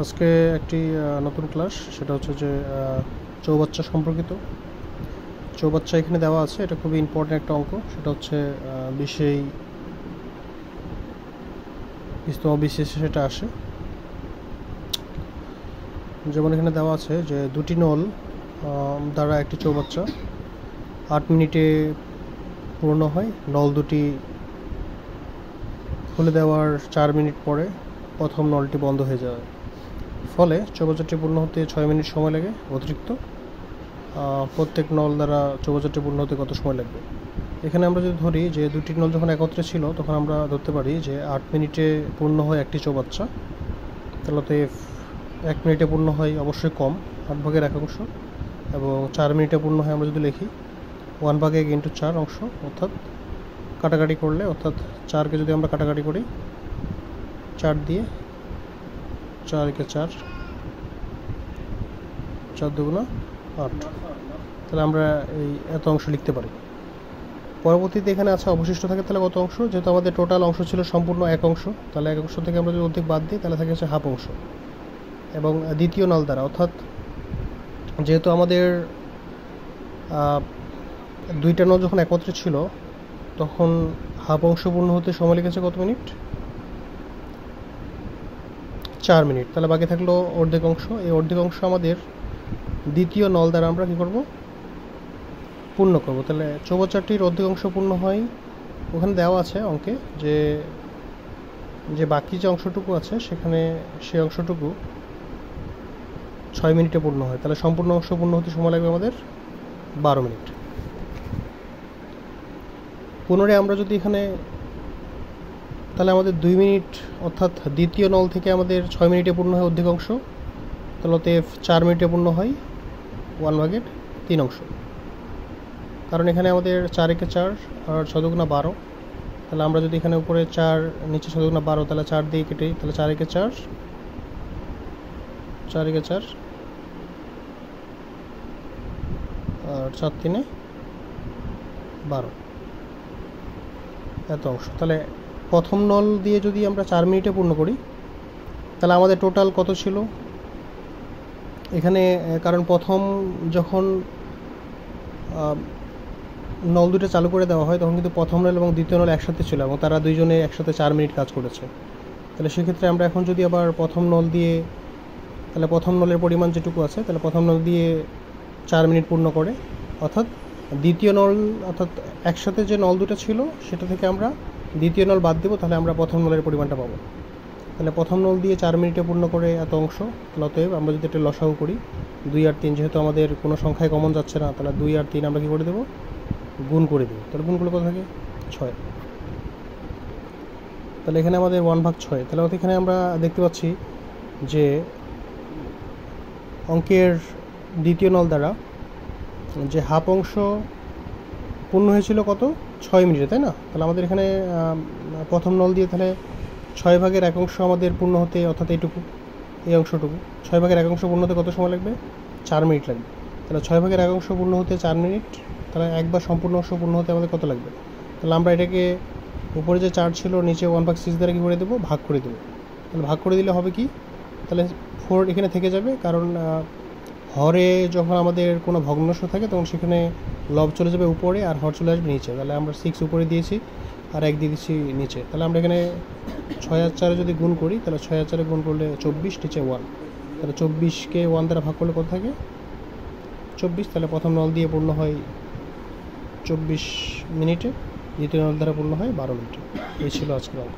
আজকে একটি নতুন ক্লাস, সেটা হচ্ছে যে চৌবাচ্চা সম্পর্কিত। চৌবাচ্চা এখানে দেওয়া আছে, এটা খুবই ইম্পর্টেন্ট একটা অঙ্ক। সেটা হচ্ছে 20 বিশেষে সেটা আসে। যেমন এখানে দেওয়া আছে যে দুটি নল দ্বারা একটি চৌবাচ্চা 8 মিনিটে পূর্ণ হয়। নল দুটি খুলে দেওয়ার 4 মিনিট পরে প্রথম নলটি বন্ধ হয়ে যায়। ফলে চৌবাচ্চাটি পূর্ণ হতে 6 মিনিট সময় লাগে অতিরিক্ত। প্রত্যেক নল দ্বারা চৌবাচ্চাটি পূর্ণ হতে কত সময় লাগবে? এখানে আমরা যদি ধরি যে দুটি নল যখন একত্রে ছিল, তখন আমরা ধরতে পারি যে 8 মিনিটে পূর্ণ হয় একটি চৌবাচ্চা। তাহলে 1 মিনিটে পূর্ণ হয় অবশ্যই কম, 8 ভাগের 1 অংশ, এবং 4 মিনিটে পূর্ণ হয় আমরা যদি লিখি 1 ভাগে 4 অংশ, অর্থাৎ কাটাকাটি করলে, অর্থাৎ 4কে যদি আমরা কাটাকাটি করি 4 দিয়ে, 4 একে 4, 4 দুগুণা 8, তাহলে আমরা এই এত অংশ লিখতে পারি। পরবর্তীতে এখানে আছে অবশিষ্ট থাকে তাহলে কত অংশ? যেহেতু আমাদের টোটাল অংশ ছিল সম্পূর্ণ 1 অংশ, তাহলে 1 অংশ থেকে আমরা যদি অর্ধেক বাদ দিই তাহলে থাকে হচ্ছে হাফ অংশ। এবং দ্বিতীয় নল দ্বারা, অর্থাৎ যেহেতু আমাদের দুইটা নল যখন একত্রে ছিল, তখন হাফ অংশ পূর্ণ হতে সময় লেগেছে কত মিনিট? 4 মিনিট। তাহলে বাকি থাকলো অর্ধেক অংশ। এই অর্ধেক অংশ আমাদের দ্বিতীয় নল দ্বারা আমরা কী করব? পূর্ণ করব। তাহলে চৌবাচ্চাটির অর্ধেক অংশ পূর্ণ হয়, ওখানে দেওয়া আছে অঙ্কে যে বাকি যে অংশটুকু আছে সেখানে সেই অংশটুকু 6 মিনিটে পূর্ণ হয়। তাহলে সম্পূর্ণ অংশ পূর্ণ হতে সময় লাগবে আমাদের 12 মিনিট। পুনরায় আমরা যদি এখানে, তাহলে আমাদের 2 মিনিট, অর্থাৎ দ্বিতীয় নল থেকে আমাদের 6 মিনিটে পূর্ণ হয় অর্ধেক অংশ, তাহলে 4 মিনিটে পূর্ণ হয় 1 ভাগের 3 অংশ। কারণ এখানে আমাদের 4 একে 4 আর 6 দুগুণা 12, তাহলে আমরা যদি এখানে উপরে 4 নিচে 6 দুগুণা 12, তাহলে 4 দিয়ে কেটে, তাহলে 4 একে 4, 4 একে 4 আর 4 3 12, এত অংশ। তাহলে প্রথম নল দিয়ে যদি আমরা 4 মিনিটে পূর্ণ করি, তাহলে আমাদের টোটাল কত ছিল এখানে? কারণ প্রথম যখন নল দুটো চালু করে দেওয়া হয়, তখন কিন্তু প্রথম নল এবং দ্বিতীয় নল একসাথে ছিল এবং তারা দুইজনে একসাথে 4 মিনিট কাজ করেছে। তাহলে সেক্ষেত্রে আমরা এখন যদি আবার প্রথম নল দিয়ে, তাহলে প্রথম নলের পরিমাণ যেটুকু আছে, তাহলে প্রথম নল দিয়ে 4 মিনিট পূর্ণ করে, অর্থাৎ দ্বিতীয় নল, অর্থাৎ একসাথে যে নল দুটো ছিল সেটা থেকে আমরা দ্বিতীয় নল বাদ দেবো, তাহলে আমরা প্রথম নলের পরিমাণটা পাবো। তাহলে প্রথম নল দিয়ে 4 মিনিটে পূর্ণ করে এত অংশ। অতএব আমরা যদি এটা লসাগু করি, 2 আর 3, যেহেতু আমাদের কোনো সংখ্যায় কমন যাচ্ছে না, তাহলে 2 আর 3 আমরা কী করে দেবো? গুণ করে দেবো। তাহলে গুণ করলে কত থাকে? 6। তাহলে এখানে আমাদের 1/6। তাহলে এখানে আমরা দেখতে পাচ্ছি যে অঙ্কের দ্বিতীয় নল দ্বারা যে হাফ অংশ পূর্ণ হয়েছিল কত? 6 মিনিটে, তাই না? তাহলে আমাদের এখানে প্রথম নল দিয়ে তাহলে 6 ভাগের 1 অংশ আমাদের পূর্ণ হতে, অর্থাৎ এইটুকু, এই অংশটুকু 6 ভাগের 1 অংশ পূর্ণ হতে কত সময় লাগবে? 4 মিনিট লাগবে। তাহলে 6 ভাগের 1 অংশ পূর্ণ হতে 4 মিনিট, তাহলে একবার সম্পূর্ণ অংশ পূর্ণ হতে আমাদের কত লাগবে? তাহলে আমরা এটাকে উপরে যে 4 ছিল নিচে 1/6 দ্বারা কী করে দেবো? ভাগ করে দেবো। তাহলে ভাগ করে দিলে হবে কি? তাহলে 4 এখানে থেকে যাবে, কারণ হরে যখন আমাদের কোনো ভগ্নাংশ থাকে তখন সেখানে লব চলে যাবে উপরে আর হর চলে আসবে নিচে। তাহলে আমরা 6 উপরে দিয়েছি আর 1 দিয়ে দিচ্ছি নিচে। তাহলে আমরা এখানে 6 আর 4 যদি গুণ করি, তাহলে 6 আর 4 গুণ করলে 24, নিচে 1, তাহলে 24কে 1 দ্বারা ভাগ করলে কত থাকে? 24। তাহলে প্রথম নল দিয়ে পূর্ণ হয় 24 মিনিটে, দ্বিতীয় নল দ্বারা পূর্ণ হয় 12 মিনিটে। এই ছিল আজকের অঙ্ক।